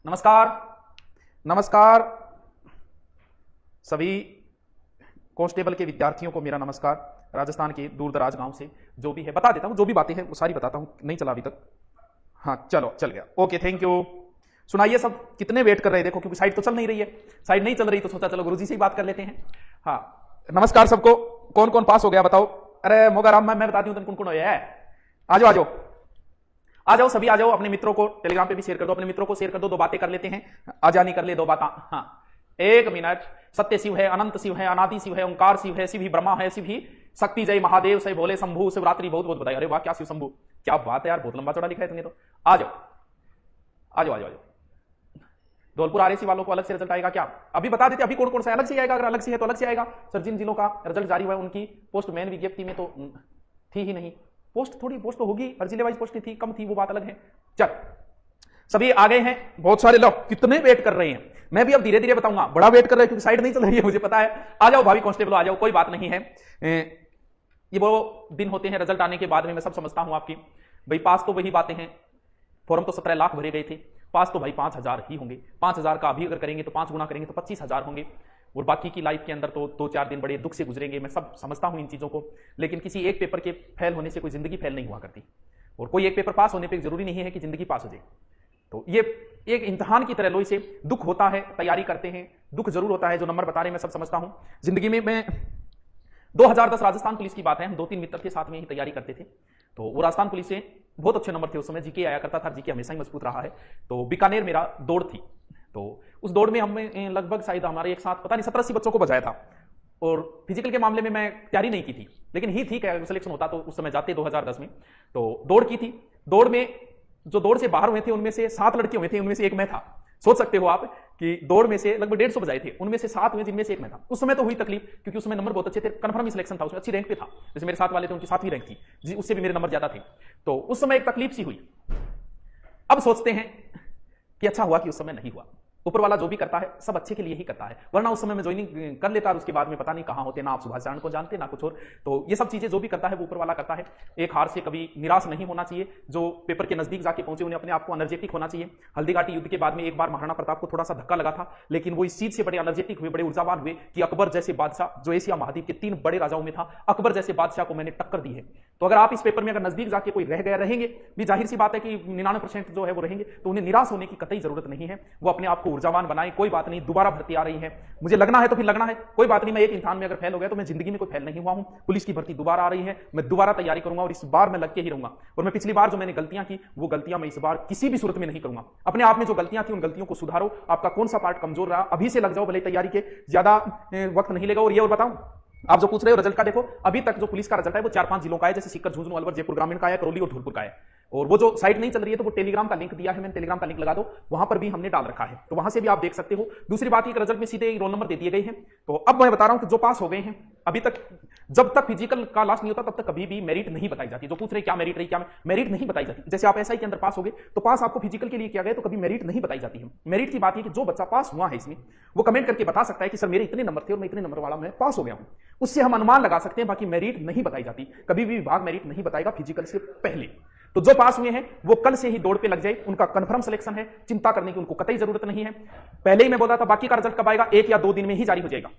नमस्कार। नमस्कार सभी कांस्टेबल के विद्यार्थियों को मेरा नमस्कार। राजस्थान के दूर दराज गांव से जो भी है बता देता हूं, जो भी बातें हैं वो सारी बताता हूं। नहीं चला अभी तक? हाँ चलो चल गया। Okay thank you. सुनाइए सब कितने वेट कर रहे हैं, देखो क्योंकि साइड तो चल नहीं रही है। साइड नहीं चल रही तो सोचा चलो गुरुजी से ही बात कर लेते हैं। हाँ नमस्कार सबको। कौन कौन पास हो गया बताओ? अरे मोगाराम मैं बताती हूँ कौन कौन हो है। आ जाओ आ जाओ आ जाओ सभी आ जाओ। अपने मित्रों को टेलीग्राम पे भी शेयर कर दो, अपने मित्रों को शेयर कर दो। दो बातें कर लेते हैं। आजा नहीं कर ले दो बातें। हाँ एक मिनट। सत्य शिव है, अनंत शिव है, अनादि शिव है, ओंकार शिव है, शिव ही ब्रह्मा है, शिव ही शक्ति जय महादेव से भोले शंभु शिवरात्रि बहुत बहुत बताइए। अरे वाह क्या शिव शंभु, क्या बात है यार, बहुत लंबा चौड़ा लिखा है तुमने तो। आ जाओ आ जाओ आ जाओ। धौलपुर आरएसी वालों को अलग से रिजल्ट आएगा क्या? अभी बता देते अभी कौन कौन सा अलग से आएगा। अगर अलग से है तो अलग से आएगा। सर जिन जिलों का रिजल्ट जारी हुआ है उनकी पोस्ट मेन विज्ञप्ति में तो थी ही नहीं। पोस्ट थोड़ी पोस्ट तो होगी, हर जिले वाइज पोस्ट थी, कम थी, वो बात अलग है। चल सभी आ गए हैं, बहुत सारे लोग कितने वेट कर रहे हैं। मैं भी अब धीरे धीरे बताऊंगा, बड़ा वेट कर रहे हैं क्योंकि साइड नहीं चल रही है मुझे पता है। आ जाओ भाभी कांस्टेबल आ जाओ, कोई बात नहीं है। ये वो दिन होते हैं रिजल्ट आने के बाद में, मैं सब समझता हूं आपकी। भाई पास तो वही बातें हैं, फॉर्म तो 17 लाख भरे गए थे, पास तो भाई 5,000 ही होंगे। 5,000 का अभी अगर करेंगे तो 5 गुना करेंगे तो 25,000 होंगे। और बाकी की लाइफ के अंदर तो 2-4 दिन बड़े दुख से गुजरेंगे। मैं सब समझता हूं इन चीजों को, लेकिन किसी एक पेपर के फेल होने से कोई जिंदगी फेल नहीं हुआ करती, और कोई एक पेपर पास होने पर जरूरी नहीं है कि जिंदगी पास हो जाए। तो ये एक इम्तिहान की तरह लो इसे। दुख होता है, तैयारी करते हैं, दुख जरूर होता है। जो नंबर बता रहे मैं सब समझता हूं। जिंदगी में मैं 2010 राजस्थान पुलिस की बात है, हम 2-3 मित्र के साथ में ही तैयारी करते थे। तो वो राजस्थान पुलिस से बहुत अच्छे नंबर थे उस समय, जीके आया करता था, जीके हमेशा ही मजबूत रहा है। तो बीकानेर मेरा दौड़ थी, तो उस दौड़ में हमें लगभग शायद हमारे एक साथ पता नहीं 17-80 बच्चों को बजाया था। और फिजिकल के मामले में मैं तैयारी नहीं की थी, लेकिन ही थी क्या सिलेक्शन होता तो उस समय जाते 2010 में। तो दौड़ की थी। दौड़ में जो दौड़ से बाहर हुए थे उनमें से 7 लड़के हुए थे, उनमें से एक मैं था। सोच सकते हो आप कि दौड़ में से लगभग 150 बजाए थे, उनमें से 7 हुए जिनमें से एक मैं था। उस समय तो हुई तकलीफ क्योंकि उस समय नंबर बहुत अच्छे थे, कंफर्म ही सिलेक्शन था, उसमें अच्छी रैंक पे था। जैसे मेरे साथ वाले थे उनकी 7वीं रैंक थी जी, उससे भी मेरे नंबर ज्यादा थे। तो उस समय एक तकलीफ सी हुई। अब सोचते हैं कि अच्छा हुआ कि उस समय नहीं हुआ। ऊपर वाला जो भी करता है सब अच्छे के लिए ही करता है, वरना उस समय मैं ज्वाइनिंग कर लेता और उसके बाद में पता नहीं कहां होते, ना आप सुभाष चरण को जानते ना कुछ और। तो ये सब चीजें जो भी करता है वो ऊपर वाला करता है। एक हार से कभी निराश नहीं होना चाहिए। जो पेपर के नजदीक जाके पहुंचे उन्हें अपने आप को एनर्जेटिक होना चाहिए। हल्दीघाटी युद्ध के बाद में एक बार महाराणा प्रताप को थोड़ा सा धक्का लगा था, लेकिन वो इस चीज से बड़े एनर्जेटिक हुए, बड़े ऊर्जावान हुए कि अकबर जैसे बादशाह, जो एशिया महाद्वीप के 3 बड़े राजाओं में था, अकबर जैसे बादशाह को मैंने टक्कर दी है। तो अगर आप इस पेपर में अगर नजदीक जाके कोई रह गए रहेंगे भी, जाहिर सी बात है कि 99% जो है वो रहेंगे, तो उन्हें निराश होने की कतई जरूरत नहीं है। वो अपने आप को ऊर्जावान बनाए। कोई बात नहीं, दोबारा भर्ती आ रही है, मुझे लगना है तो फिर लगना है, कोई बात नहीं। मैं एक इम्तिहान में अगर फेल हो गया तो मैं जिंदगी में कोई फेल नहीं हुआ हूं। पुलिस की भर्ती दोबारा आ रही है, मैं दोबारा तैयारी करूंगा और इस बार मैं लग के ही रहूंगा। और मैं पिछली बार जो मैंने गलतियां की वो गलतियां मैं इस बार किसी भी सूरत में नहीं करूंगा। अपने आप में जो गलतियां थी उन गलतियों को सुधारो। आपका कौन सा पार्ट कमजोर रहा अभी से लग जाओ, भले तैयारी के ज्यादा वक्त नहीं लेगा। और ये और बताऊं, आप जो पूछ रहे हो रिजल्ट का, देखो अभी तक जो पुलिस का रिजल्ट है वो 4-5 जिलों का है, जैसे सीकर, झुंझुनू, अलवर, जयपुर ग्रामीण का है, करौली और धौलपुर का है। और वो जो साइट नहीं चल रही है तो वो टेलीग्राम का लिंक दिया है मैंने, टेलीग्राम का लिंक लगा दो, वहां पर भी हमने डाल रखा है, तो वहां से भी आप देख सकते हो। दूसरी बात, एक रिजल्ट में सीधे रोल नंबर दे दिए गए हैं। तो अब मैं बता रहा हूं कि जो पास हो गए हैं अभी तक, जब तक फिजिकल का लास्ट नहीं होता तब तक कभी भी मेरिट नहीं बताई जाती। जो पूछ रहे क्या मेरिट रही, क्या मेरिट नहीं बताई जाती। जैसे आप एसआई के अंदर पास हो गए तो पास आपको फिजिकल के लिए किया गया तो कभी मेरिट नहीं बताई जाती है। मेरिट की बात है कि जो बच्चा पास हुआ है इसमें वो कमेंट करके बता सकता है कि सर मेरे इतने नंबर थे और मैं इतने नंबर वाला मैं पास हो गया हूं, उससे हम अनुमान लगा सकते हैं। बाकी मेरिट नहीं बताई जाती, कभी भी विभाग मेरिट नहीं बताएगा फिजिकल से पहले। तो जो पास हुए हैं वो कल से ही दौड़ पे लग जाए, उनका कंफर्म सिलेक्शन है, चिंता करने की उनको कतई जरूरत नहीं है। पहले ही मैं बोला था बाकी का रिजल्ट कब आएगा, 1 या 2 दिन में ही जारी हो जाएगा।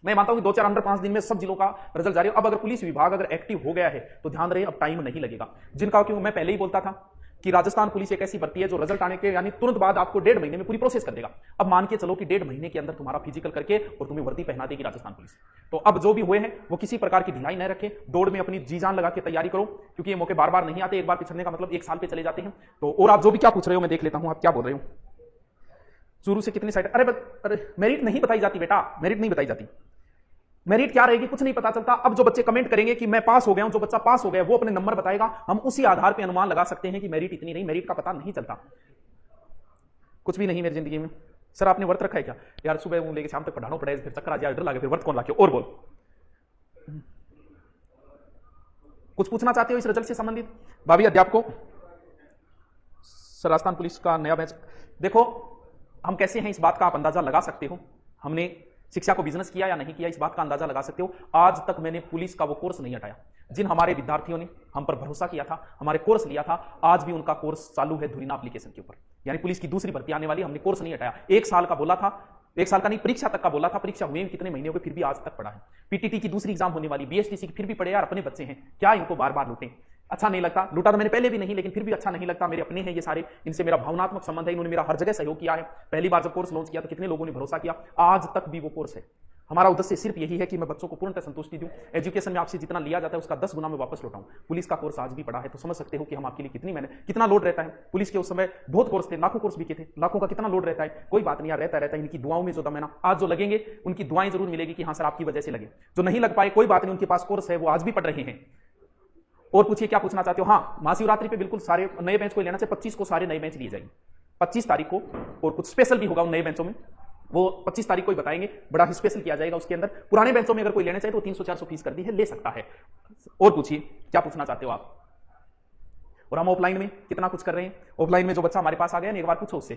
मैं मानता हूं कि 2-4 अंडर 5 दिन में सब जिलों का रिजल्ट जारी हो। अब अगर पुलिस विभाग अगर एक्टिव हो गया है तो ध्यान रहे अब टाइम नहीं लगेगा। जिनका, क्यों मैं पहले ही बोलता था कि राजस्थान पुलिस एक ऐसी भर्ती है जो रिजल्ट आने के यानी तुरंत बाद आपको 1.5 महीने में पूरी प्रोसेस कर देगा। अब मान के चलो कि 1.5 महीने के अंदर तुम्हारा फिजिकल करके और तुम्हें वर्दी पहना देगी राजस्थान पुलिस। तो अब जो भी हुए हैं वो किसी प्रकार की ढिलाई न रखें, दौड़ में अपनी जी जान लगा के तैयारी करो, क्योंकि ये मौके बार बार नहीं आते। एक बार पिछड़ने का मतलब 1 साल पे चले जाते हैं। तो और आप जो भी क्या पूछ रहे हो मैं देख लेता हूं आप क्या बोल रहे हो। शुरू से कितनी साइड, अरे मेरिट नहीं बताई जाती बेटा, मेरिट नहीं बताई जाती। मेरिट क्या रहेगी कुछ नहीं पता चलता। अब जो बच्चे कमेंट करेंगे कि मैं पास हो गया हूं, जो बच्चा पास हो गया वो अपने नंबर बताएगा, हम उसी आधार पे अनुमान लगा सकते हैं कि मेरिट इतनी नहीं। मेरिट का पता नहीं चलता, कुछ भी नहीं मेरी जिंदगी में। सर आपने व्रत रखा है क्या? यार सुबह वो लेके शाम तक पढ़ाना पड़ेगा, फिर चक्कर आ जाए, डर लगे, फिर व्रत कौन लाके। और बोल, कुछ पूछना चाहते हो इस रिजल्ट से संबंधित? भाभी अध्यापकों, सर राजस्थान पुलिस का नया बैच, देखो हम कैसे हैं इस बात का आप अंदाजा लगा सकते हो। हमने शिक्षा को बिजनेस किया या नहीं किया इस बात का अंदाजा लगा सकते हो। आज तक मैंने पुलिस का वो कोर्स नहीं हटाया। जिन हमारे विद्यार्थियों ने हम पर भरोसा किया था, हमारे कोर्स लिया था, आज भी उनका कोर्स चालू है धुरीना एप्लीकेशन के ऊपर। यानी पुलिस की दूसरी भर्ती आने वाली, हमने कोर्स नहीं हटाया। 1 साल का बोला था, 1 साल का नहीं, परीक्षा तक का बोला था, परीक्षा हुए कितने महीने हो गए फिर भी आज तक पड़ा है। पीटीटी की दूसरी एग्जाम होने वाली, बीएसटीसी की फिर भी पड़े। यार अपने बच्चे हैं, क्या इनको बार बार लूटें? अच्छा नहीं लगता, लूटा तो मैंने पहले भी नहीं, लेकिन फिर भी अच्छा नहीं लगता। मेरे अपने हैं ये सारे, इनसे मेरा भावनात्मक संबंध है, इन्होंने मेरा हर जगह सहयोग किया है। पहली बार जब कोर्स लॉन्च किया तो कितने लोगों ने भरोसा किया, आज तक भी वो कोर्स है। हमारा उद्देश्य सिर्फ यही है कि मैं बच्चों को पूर्णतः संतुष्टि दूं, एजुकेशन में आपसे जितना लिया जाता है उसका 10 गुना में वापस लौटाऊं। पुलिस का कोर्स आज भी पड़ा है, तो समझ सकते हो कि हम आपके लिए कितनी मेहनत, कितना लोड रहता है। पुलिस के उस समय बहुत कोर्स थे, लाखों कोर्स बिके थे, लाखों का कितना लोड रहता है। कोई बात नहीं यार, रहता है। इनकी दुआओं में जो दम है ना, आज जो लगेंगे उनकी दुआएं जरूर मिलेगी कि हाँ सर आपकी वजह से लगे। जो नहीं लग पाए कोई बात नहीं, उनके पास कोर्स है, वो आज भी पढ़ रहे हैं। और पूछिए क्या पूछना चाहते हो? हाँ, महाशिवरात्रि पे बिल्कुल सारे नए बेंच को लेना चाहिए। 25 को सारे नए बेंच लिए जाएंगे 25 तारीख को, और कुछ स्पेशल भी होगा उन नए बेंचों में, वो 25 तारीख को ही बताएंगे। बड़ा ही स्पेशल किया जाएगा उसके अंदर। पुराने बेंचों में अगर कोई लेना चाहे तो 300-400 फीस कर दी है, ले सकता है। और पूछिए क्या पूछना चाहते हो आप? और हम ऑफलाइन में कितना कुछ कर रहे हैं। ऑफलाइन में जो बच्चा हमारे पास आ गया ना, एक बार पूछो उससे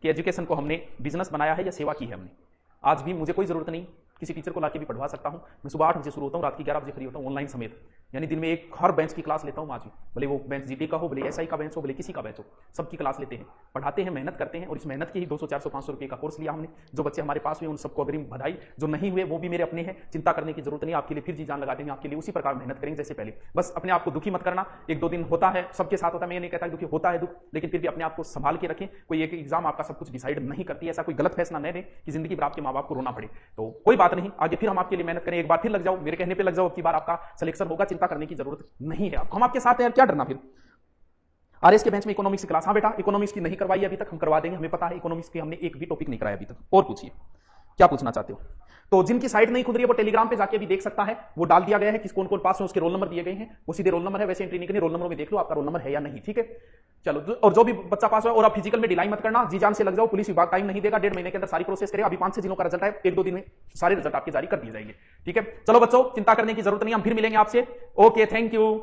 कि एजुकेशन को हमने बिजनेस बनाया है या सेवा की है हमने। आज भी मुझे कोई जरूरत नहीं, किसी टीचर को लाके भी पढ़वा सकता हूं। मैं सुबह 8 बजे शुरू होता हूं, रात की 11 बजे फ्री होता हूं, ऑनलाइन समेत। यानी दिन में हर बेंच की क्लास लेता हूं आज भी, भले वो बेंच जीटी का हो, भले एसआई का बेंच हो, भले किसी का बेंच हो, सबकी क्लास लेते हैं, पढ़ाते हैं, मेहनत करते हैं। और इस मेहनत के ही 200-400-500 रुपये का कोर्स लिया हमने। जो बच्चे हमारे पास हुए उन सबको अग्रिम बधाई, जो नहीं हुए वो भी मेरे अपने हैं, चिंता करने की जरूरत नहीं। आपके लिए फिर जी जान लगा देंगे, आपके लिए उसी प्रकार मेहनत करेंगे जैसे पहले। बस अपने आप को दुखी मत करना। 1-2 दिन होता है, सबके साथ होता है, मैं ये नहीं कहता दुखी होता है दुख, लेकिन फिर भी अपने आप को संभाल के रखें। कोई एक एग्जाम आपका सब कुछ डिसाइड नहीं करती है, ऐसा कोई गलत फैसला नहीं दें कि जिंदगी भर आपके माँ बाप को रोना पड़े। तो कोई बात नहीं, आगे फिर हम आपके लिए मेहनत करें। एक बार फिर लग जाओ, मेरे कहने पे लग जाओ, अब की बार आपका सिलेक्शन होगा, चिंता करने की जरूरत नहीं है। हम आपके साथ हैं, क्या डरना फिर। आरएस के बेंच में इकोनॉमिक्स की क्लास, हाँ बेटा इकोनॉमिक्स की नहीं करवाई अभी तक, हम करवा देंगे, हमें पता है इकोनॉमिक्स की हमने एक भी टॉपिक नहीं कराया अभी तक। और पूछिए क्या पूछना चाहते हो। तो जिनकी साइट नहीं खुल रही है वो टेलीग्राम पे जाके भी देख सकता है, वो डाल दिया गया है कि कौन कौन पास में, उसके रोल नंबर दिए गए हैं, वो सीधे रोल नंबर है, वैसे एंट्री नहीं करनी, रोल नंबर में देख लो आपका रोल नंबर है या नहीं, ठीक है। चलो, और जो भी बच्चा पास हो, और आप फिजिकल में ढिलाई मत करना, जी जान से लग जाओ। पुलिस विभाग टाइम नहीं देगा, 1.5 महीने के अंदर सारी प्रोसेस करेगा। अभी 5-6 दिनों का रिजल्ट है, 1-2 दिन में सारे रिजल्ट आपके जारी कर दिए जाएंगे, ठीक है। चलो बच्चों, चिंता करने की जरूरत नहीं, हम फिर मिलेंगे आपसे। Okay, thank you.